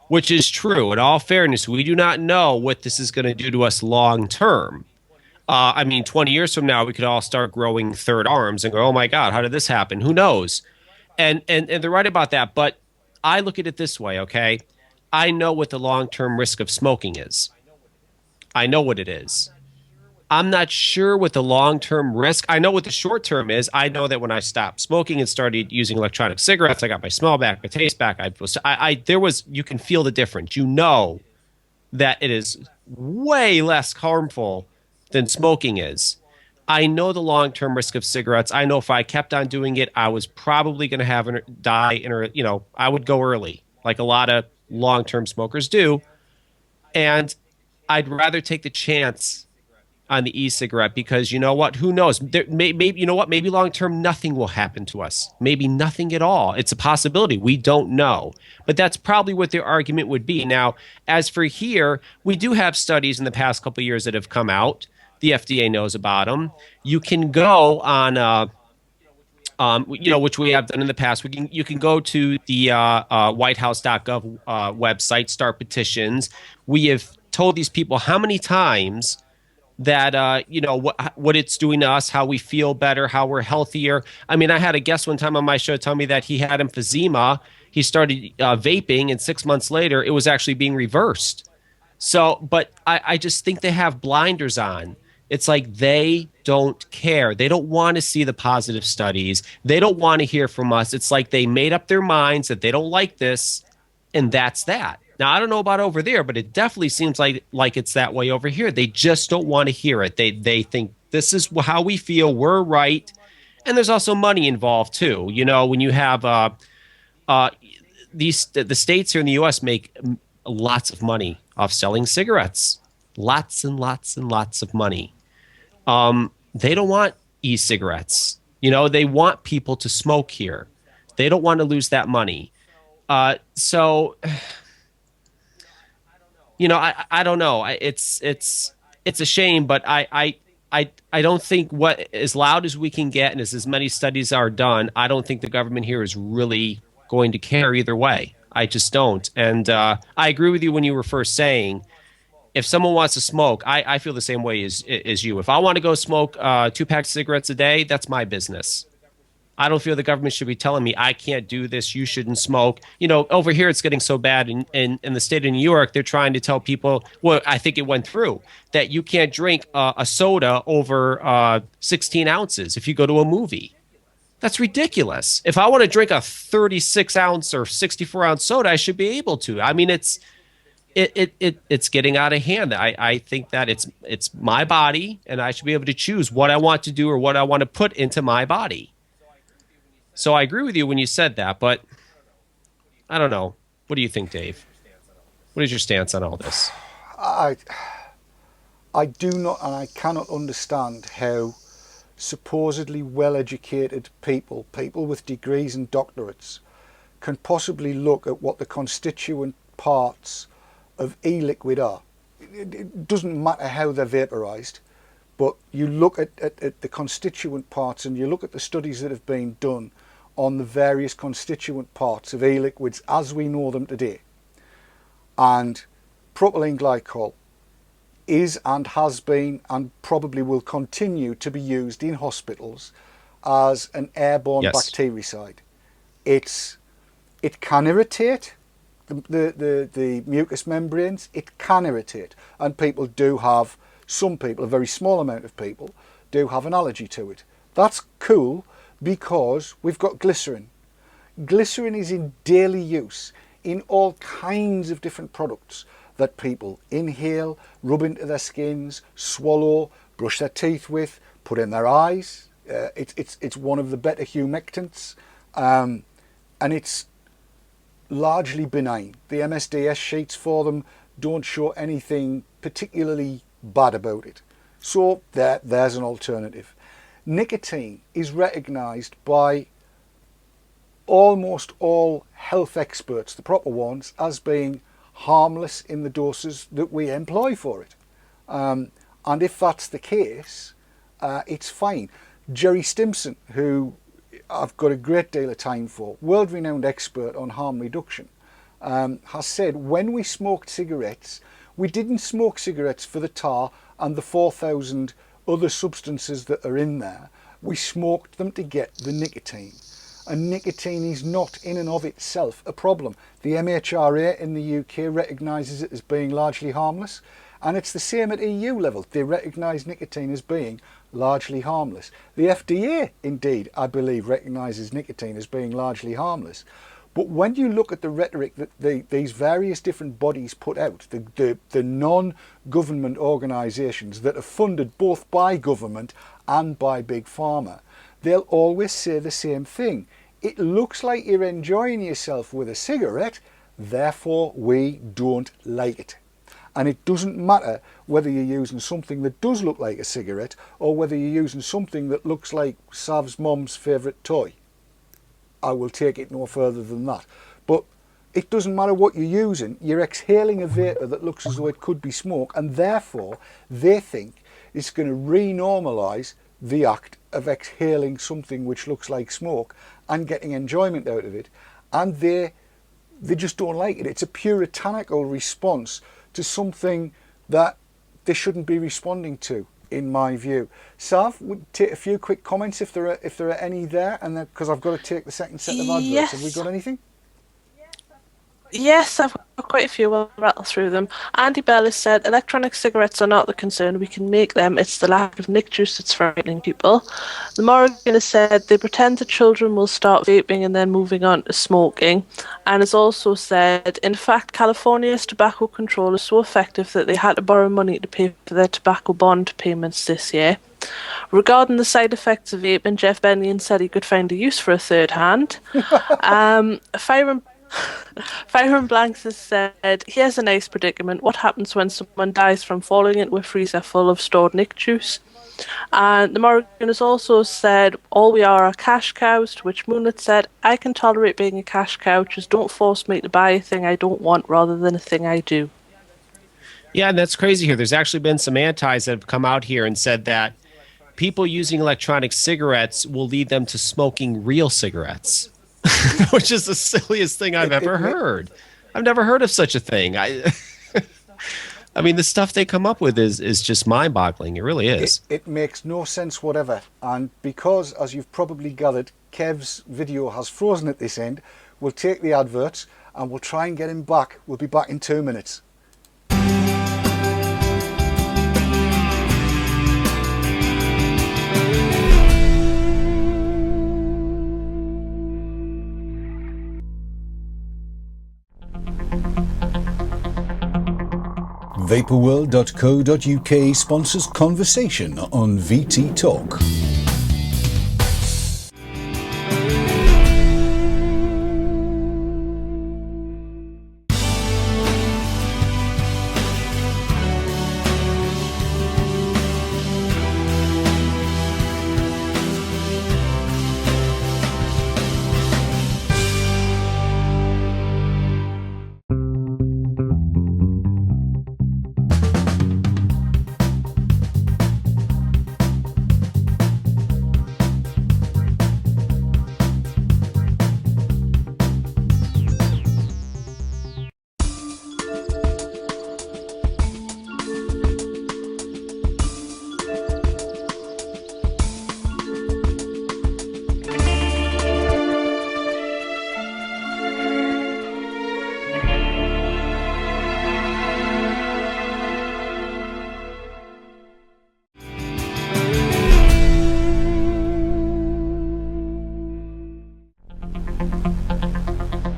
which is true. In all fairness, we do not know what this is going to do to us long-term. I mean, 20 years from now, we could all start growing third arms and go, oh my God, how did this happen? Who knows? And they're right about that. But I look at it this way, okay? I know what the long-term risk of smoking is. I know what it is. I'm not sure what the long-term risk. I know what the short-term is. I know that when I stopped smoking and started using electronic cigarettes, I got my smell back, my taste back. You can feel the difference. You know that it is way less harmful than smoking is. I know the long-term risk of cigarettes. I know if I kept on doing it, I was probably going to I would go early, like a lot of long-term smokers do. And I'd rather take the chance on the e-cigarette because you know what? Who knows? Maybe you know what? Maybe long term nothing will happen to us. Maybe nothing at all. It's a possibility. We don't know. But that's probably what their argument would be. Now, as for here, we do have studies in the past couple of years that have come out. The FDA knows about them. You can go on. Which we have done in the past. You can go to the whitehouse.gov website, start petitions. We have told these people how many times that what it's doing to us, how we feel better, how we're healthier. I mean, I had a guest one time on my show tell me that he had emphysema. He started vaping, and 6 months later, it was actually being reversed. So, but I just think they have blinders on. It's like they don't care. They don't want to see the positive studies. They don't want to hear from us. It's like they made up their minds that they don't like this, and that's that. Now, I don't know about over there, but it definitely seems like it's that way over here. They just don't want to hear it. They think this is how we feel. We're right. And there's also money involved, too. You know, when you have the states here in the U.S. make lots of money off selling cigarettes. Lots and lots and lots of money. They don't want e-cigarettes. You know, they want people to smoke here. They don't want to lose that money. So... You know, I don't know. It's a shame, but I don't think what as loud as we can get and as many studies are done, I don't think the government here is really going to care either way. I just don't. And I agree with you when you were first saying, if someone wants to smoke, I feel the same way as you. If I want to go smoke 2 packs of cigarettes a day, that's my business. I don't feel the government should be telling me I can't do this. You shouldn't smoke. You know, over here it's getting so bad in the state of New York. They're trying to tell people, well, I think it went through, that you can't drink a soda over 16 ounces if you go to a movie. That's ridiculous. If I want to drink a 36 ounce or 64 ounce soda, I should be able to. I mean, it's getting out of hand. I think that it's my body, and I should be able to choose what I want to do or what I want to put into my body. So I agree with you when you said that, but I don't know. What do you think, Dave? What is your stance on all this? I do not, and I cannot understand how supposedly well-educated people with degrees and doctorates, can possibly look at what the constituent parts of e-liquid are. It doesn't matter how they're vaporized, but you look at the constituent parts and you look at the studies that have been done on the various constituent parts of e-liquids as we know them today. And propylene glycol is and has been and probably will continue to be used in hospitals as an airborne bactericide. It can irritate the mucous membranes. It can irritate, and some people, a very small amount of people, do have an allergy to it. That's cool because we've got glycerin. Glycerin is in daily use in all kinds of different products that people inhale, rub into their skins, swallow, brush their teeth with, put in their eyes. It's one of the better humectants, and it's largely benign. The MSDS sheets for them don't show anything particularly bad about it. So there's an alternative. Nicotine is recognised by almost all health experts, the proper ones, as being harmless in the doses that we employ for it. And if that's the case, it's fine. Jerry Stimson, who I've got a great deal of time for, world-renowned expert on harm reduction, has said when we smoked cigarettes, we didn't smoke cigarettes for the tar and the 4,000 other substances that are in there. We smoked them to get the nicotine. And nicotine is not in and of itself a problem. The MHRA in the UK recognises it as being largely harmless, and it's the same at EU level. They recognise nicotine as being largely harmless. The FDA, indeed, I believe, recognises nicotine as being largely harmless. But when you look at the rhetoric that these various different bodies put out, the non-government organisations that are funded both by government and by Big Pharma, they'll always say the same thing. It looks like you're enjoying yourself with a cigarette, therefore we don't like it. And it doesn't matter whether you're using something that does look like a cigarette or whether you're using something that looks like Sav's mum's favourite toy. I will take it no further than that. But it doesn't matter what you're using, you're exhaling a vapour that looks as though it could be smoke, and therefore they think it's going to re-normalise the act of exhaling something which looks like smoke and getting enjoyment out of it. And they just don't like it. It's a puritanical response to something that they shouldn't be responding to, in my view. Sav, would take a few quick comments if there are any there, and because I've got to take the second set of adverts. Yes. Have we got anything? Yes, I've got quite a few. We'll rattle through them. Andy Bell has said, electronic cigarettes are not the concern. We can make them. It's the lack of nic juice that's frightening people. The Morrigan has said, they pretend that children will start vaping and then moving on to smoking. And has also said, in fact, California's tobacco control is so effective that they had to borrow money to pay for their tobacco bond payments this year. Regarding the side effects of vaping, Jeff Bennion said he could find a use for a third hand. Fire and Blanks has said, here's a nice predicament. What happens when someone dies from falling into a freezer full of stored nic juice? And the Morrigan has also said, all we are cash cows, to which Moonlit said, I can tolerate being a cash cow, just don't force me to buy a thing I don't want rather than a thing I do. Yeah, and that's crazy here. There's actually been some antis that have come out here and said that people using electronic cigarettes will lead them to smoking real cigarettes. Which is the silliest thing I've ever heard. I've never heard of such a thing. I mean, the stuff they come up with is just mind-boggling. It really is. It makes no sense whatever. And because, as you've probably gathered, Kev's video has frozen at this end, we'll take the adverts and we'll try and get him back. We'll be back in 2 minutes. Vaporworld.co.uk sponsors conversation on VT Talk.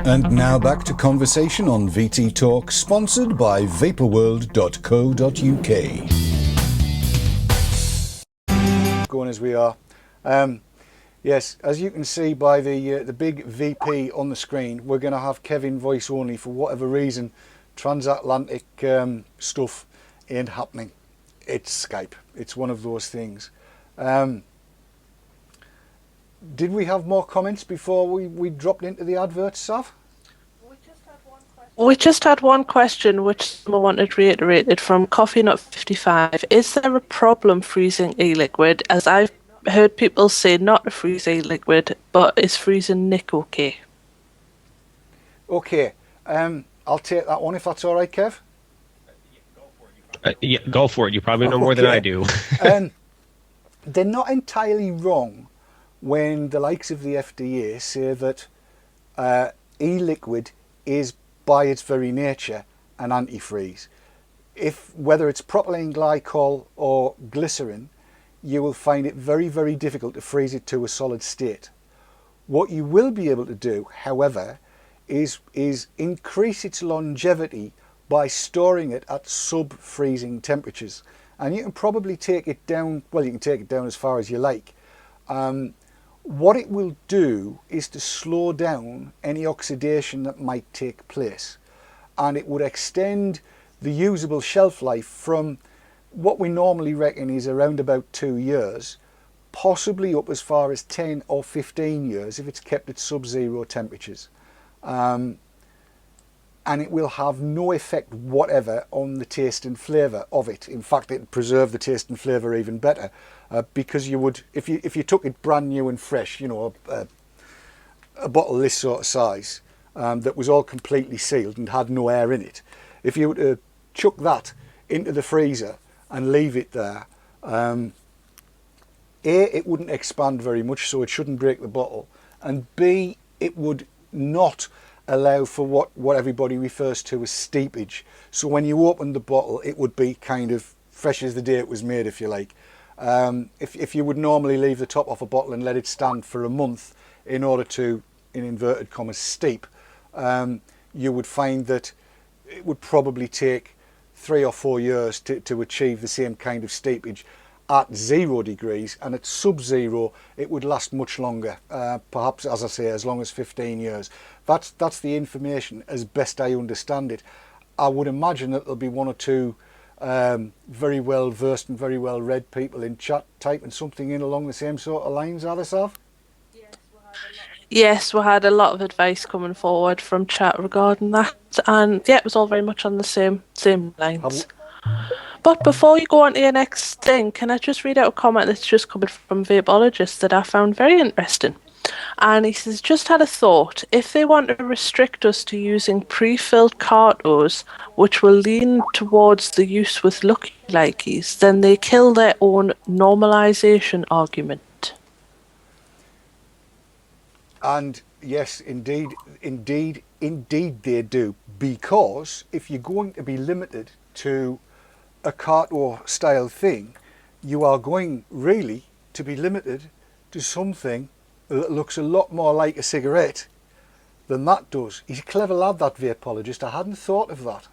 And now back to conversation on VT Talk, sponsored by vaporworld.co.uk. Going as we are. Yes, as you can see by the big VP on the screen, we're going to have Kevin voice only for whatever reason. Transatlantic stuff ain't happening. It's Skype. It's one of those things. Did we have more comments before we dropped into the adverts, Sav? We just had one question which I wanted reiterated from Coffee Nut 55. Is there a problem freezing e-liquid? As I've heard people say not to freeze e-liquid, but is freezing Nick okay? Okay, I'll take that one if that's all right, Kev. Yeah, go for it. You probably know more than I do. They're not entirely wrong when the likes of the FDA say that e-liquid is by its very nature an antifreeze. Whether it's propylene glycol or glycerin, you will find it very, very difficult to freeze it to a solid state. What you will be able to do, however, is increase its longevity by storing it at sub-freezing temperatures. And you can probably take it down, well, you can take it down as far as you like. What it will do is to slow down any oxidation that might take place. And it would extend the usable shelf life from what we normally reckon is around about 2 years, possibly up as far as 10 or 15 years if it's kept at sub-zero temperatures. And it will have no effect whatever on the taste and flavour of it. In fact, it would preserve the taste and flavour even better, because you would, if you took it brand new and fresh, you know, a bottle this sort of size that was all completely sealed and had no air in it, if you were to chuck that into the freezer and leave it there, it wouldn't expand very much, so it shouldn't break the bottle, and B, it would not allow for what everybody refers to as steepage. So when you open the bottle, it would be kind of fresh as the day it was made, if you like. If you would normally leave the top off a bottle and let it stand for a month in order to, in inverted commas, steep, you would find that it would probably take 3 or 4 years to achieve the same kind of steepage at 0 degrees, and at sub-zero it would last much longer, perhaps, as I say, as long as 15 years. That's the information as best I understand it. I would imagine that there'll be 1 or 2 very well versed and very well read people in chat typing something in along the same sort of lines, are there, Sav? Yes, we had a lot of advice coming forward from chat regarding that, and yeah, it was all very much on the same lines. But before you go on to your next thing, can I just read out a comment that's just coming from Vaporologist that I found very interesting? And he says, just had a thought, if they want to restrict us to using pre-filled cartos, which will lean towards the use with lucky likeys, then they kill their own normalization argument. And yes, indeed they do, because if you're going to be limited to a carto style thing, you are going really to be limited to something that looks a lot more like a cigarette than that does. He's a clever lad, that vaporologist. I hadn't thought of that.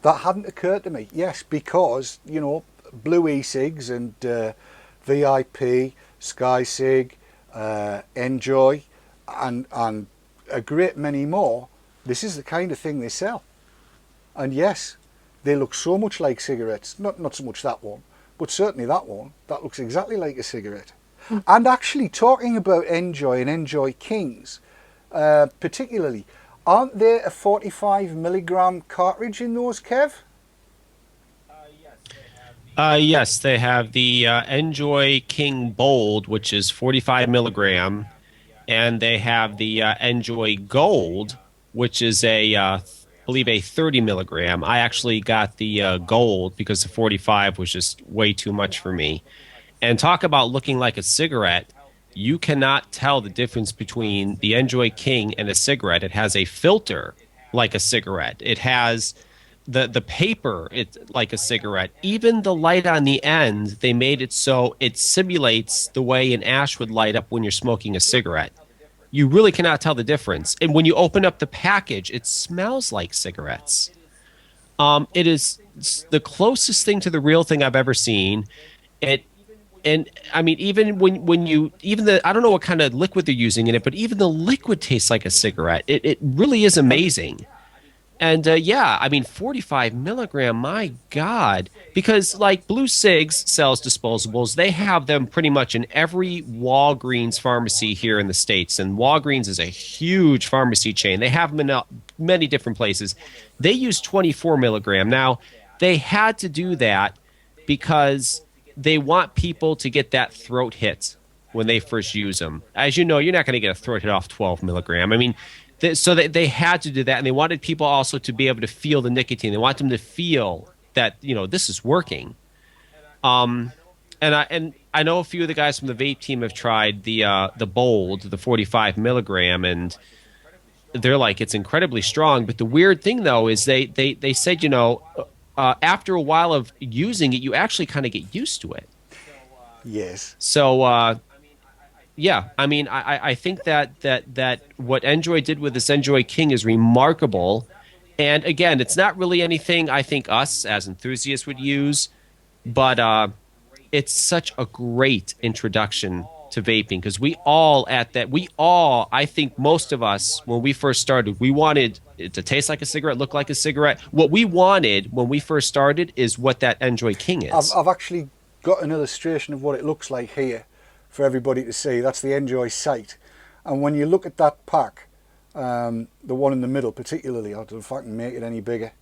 That hadn't occurred to me. Yes, because, you know, Blue e-cigs and VIP, Sky Cig, Enjoy, and a great many more, this is the kind of thing they sell. And yes, they look so much like cigarettes. Not so much that one, but certainly that one. That looks exactly like a cigarette. And actually, talking about Enjoy and Enjoy Kings, particularly, aren't there a 45 milligram cartridge in those, Kev? Yes, they have the Enjoy King Bold, which is 45 milligram, and they have the Enjoy Gold, which is I believe a 30 milligram. I actually got the Gold because the 45 was just way too much for me. And talk about looking like a cigarette. You cannot tell the difference between the Enjoy King and a cigarette. It has a filter like a cigarette. It has the paper, it's like a cigarette. Even the light on the end, they made it so it simulates the way an ash would light up when you're smoking a cigarette. you really cannot tell the difference. And when you open up the package, it smells like cigarettes. It is the closest thing to the real thing I've ever seen. It and I mean, even when you even the I don't know what kind of liquid they're using in it, but even the liquid tastes like a cigarette. It really is amazing. And yeah, I mean, 45 milligram, my God. Because like Blue Cigs sells disposables, they have them pretty much in every Walgreens pharmacy here in the States. And Walgreens is a huge pharmacy chain. They have them in many different places. They use 24 milligram. Now, they had to do that because they want people to get that throat hit when they first use them. As you know, you're not going to get a throat hit off 12 milligram. I mean, so they had to do that, and they wanted people also to be able to feel the nicotine. They want them to feel that, you know, this is working. And I know a few of the guys from the vape team have tried the Bold, the 45 milligram, and they're like, it's incredibly strong. But the weird thing though is they said, you know, after a while of using it, you actually kind of get used to it. Yes. So yeah, I mean, I think that what Enjoy did with this Enjoy King is remarkable. And again, it's not really anything I think us as enthusiasts would use, but it's such a great introduction to vaping because I think most of us, when we first started, we wanted it to taste like a cigarette, look like a cigarette. What we wanted when we first started is what that Enjoy King is. I've actually got an illustration of what it looks like here for everybody to see. That's the Enjoy sight. And when you look at that pack, the one in the middle particularly, I don't know if I can make it any bigger.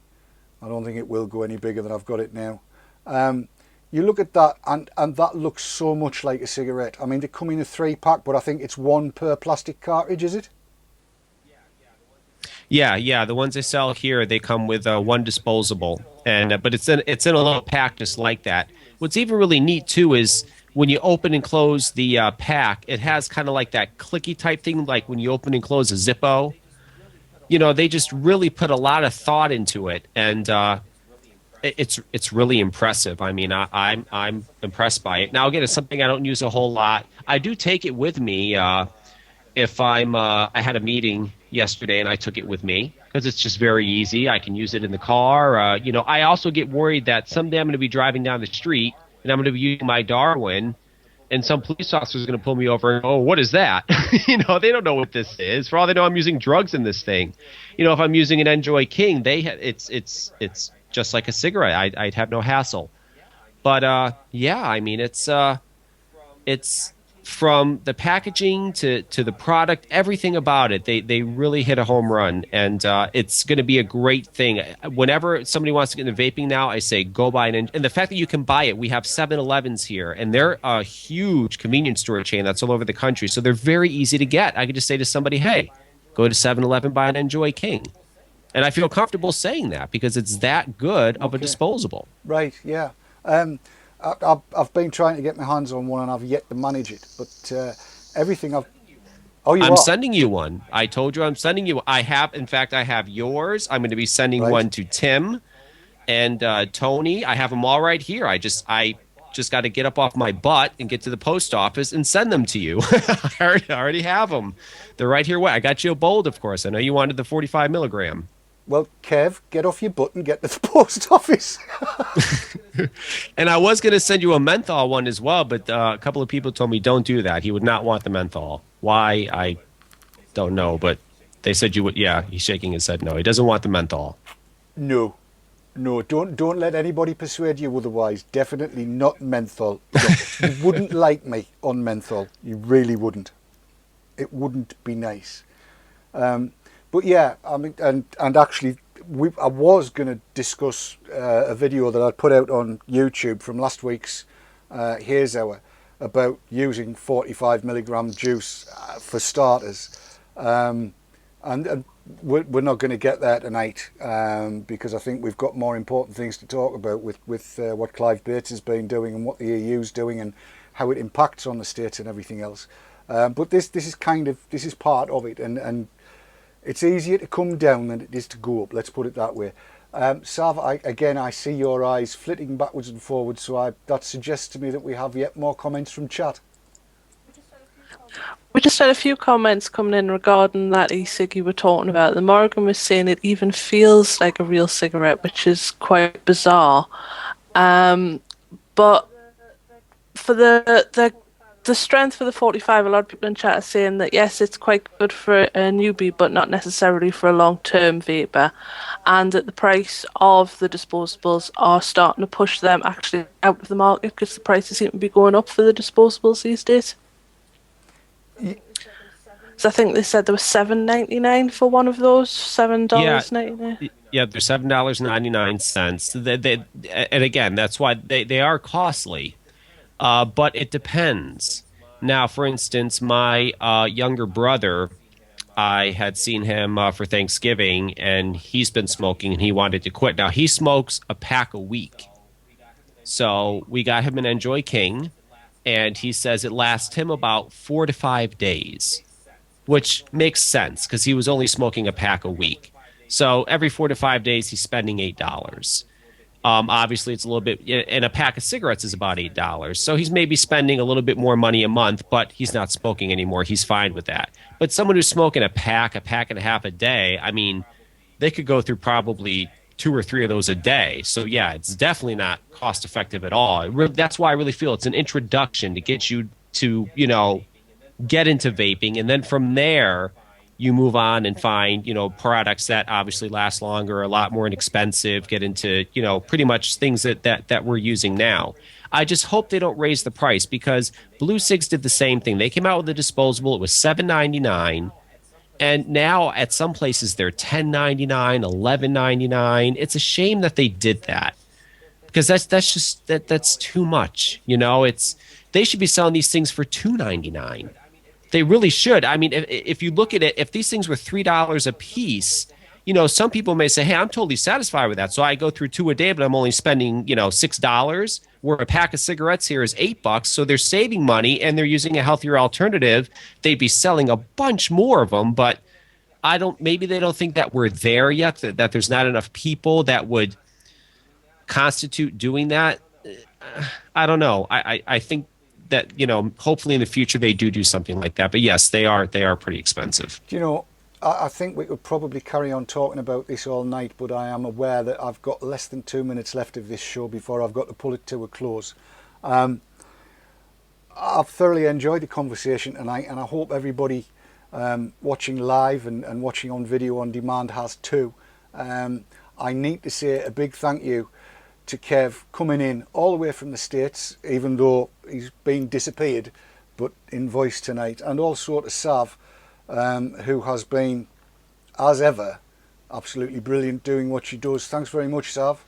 I don't think it will go any bigger than I've got it now. You look at that and that looks so much like a cigarette. I mean, they come in a 3-pack, but I think it's 1 per plastic cartridge, is it? Yeah. The ones they sell here, they come with 1 disposable, and but it's in a little pack just like that. What's even really neat too is when you open and close the pack, it has kind of like that clicky type thing, like when you open and close a Zippo. You know, they just really put a lot of thought into it, and it's really impressive. I mean, I'm impressed by it. Now, again, it's something I don't use a whole lot. I do take it with me if I had a meeting yesterday and I took it with me because it's just very easy. I can use it in the car. You know, I also get worried that someday I'm going to be driving down the street and I'm going to be using my Darwin, and some police officer is going to pull me over and, oh, what is that? You know, they don't know what this is. For all they know, I'm using drugs in this thing. You know, if I'm using an Enjoy King, it's just like a cigarette. I'd have no hassle. But yeah, I mean, it's from the packaging to the product, everything about it. They really hit a home run, and it's going to be a great thing. Whenever somebody wants to get into vaping now, I say go buy and the fact that you can buy it. We have 7-Elevens here, and they're a huge convenience store chain that's all over the country, so they're very easy to get. I could just say to somebody, hey, go to 7-Eleven, buy an Enjoy King. And I feel comfortable saying that because it's that good of a disposable. Right, yeah. I've been trying to get my hands on one and I've yet to manage it. But everything I've... Oh, I'm sending you one. I told you I'm sending you. In fact, I have yours. I'm going to be sending one to Tim and Tony. I have them all right here. I just got to get up off my butt and get to the post office and send them to you. I already have them. They're right here. I got you a Bold, of course. I know you wanted the 45 milligram. Well, Kev, get off your butt and get to the post office. And I was going to send you a menthol one as well, but a couple of people told me don't do that. He would not want the menthol. Why? I don't know, but they said you would. Yeah, he's shaking his head no. He doesn't want the menthol. No, don't let anybody persuade you otherwise. Definitely not menthol. No, you wouldn't like me on menthol. You really wouldn't. It wouldn't be nice. But yeah, I mean, and actually, I was going to discuss a video that I'd put out on YouTube from last week's Haze Hour about using 45 milligram juice for starters, and we're not going to get there tonight because I think we've got more important things to talk about with what Clive Bates has been doing and what the EU's doing and how it impacts on the states and everything else. But this is part of it, and it's easier to come down than it is to go up, let's put it that way. Sav, I see your eyes flitting backwards and forwards, so that suggests to me that we have yet more comments from chat. We just had a few comments coming in regarding that e-cig you were talking about. The Morgan was saying it even feels like a real cigarette, which is quite bizarre. But for the strength for the 45, a lot of people in chat are saying that yes, it's quite good for a newbie, but not necessarily for a long-term vapor, and that the price of the disposables are starting to push them actually out of the market because the prices seem to be going up for the disposables these days. So I think they said there was $7.99 for one of those, $7.99. Yeah, they're $7.99. And again, that's why they are costly. But it depends. Now, for instance, my younger brother, I had seen him for Thanksgiving, and he's been smoking, and he wanted to quit. Now, he smokes a pack a week. So we got him an Enjoy King, and he says it lasts him about 4 to 5 days, which makes sense because he was only smoking a pack a week. So every 4 to 5 days, he's spending $8. Obviously, it's a little bit, and a pack of cigarettes is about $8. So he's maybe spending a little bit more money a month, but he's not smoking anymore. He's fine with that. But someone who's smoking a pack and a half a day, I mean, they could go through probably 2 or 3 of those a day. So yeah, it's definitely not cost effective at all. That's why I really feel it's an introduction to get you to, get into vaping, and then from there you move on and find products that obviously last longer, a lot more inexpensive, get into pretty much things that we're using now. I just hope they don't raise the price, because Blue Cigs did the same thing. They came out with a disposable. It was $7.99, and now at some places they're $10.99, $11.99. It's a shame that they did that, because that's too much. They should be selling these things for $2.99. They really should. I mean, if you look at it, if these things were $3 a piece, some people may say, hey, I'm totally satisfied with that. So I go through 2 a day, but I'm only spending, $6, where a pack of cigarettes here is $8. So they're saving money and they're using a healthier alternative. They'd be selling a bunch more of them, but maybe they don't think that we're there yet, that there's not enough people that would constitute doing that. I don't know. I think that hopefully in the future they do something like that. But yes, they are pretty expensive. I think we could probably carry on talking about this all night, but I am aware that I've got less than 2 minutes left of this show before I've got to pull it to a close. I've thoroughly enjoyed the conversation, and I hope everybody watching live and watching on video on demand has too. I need to say a big thank you to Kev, coming in all the way from the States, even though he's been disappeared, but in voice tonight, and also to Sav, who has been, as ever, absolutely brilliant doing what she does. Thanks very much, Sav.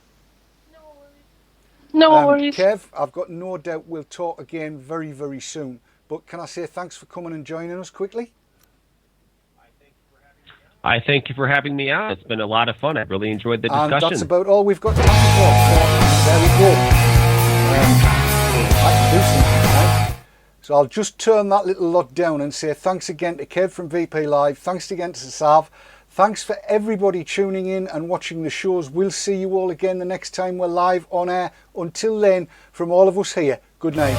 No worries. Kev, I've got no doubt we'll talk again very, very soon, but can I say thanks for coming and joining us quickly? I thank you for having me on. It's been a lot of fun. I really enjoyed the discussion. And that's about all we've got time for. So there we go. I can do something, right? So I'll just turn that little lot down and say thanks again to Kev from VP Live. Thanks again to Sav. Thanks for everybody tuning in and watching the shows. We'll see you all again the next time we're live on air. Until then, from all of us here, good night.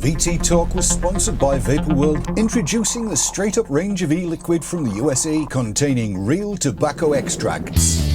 VT Talk was sponsored by Vaporworld, introducing the straight-up range of e-liquid from the USA containing real tobacco extracts.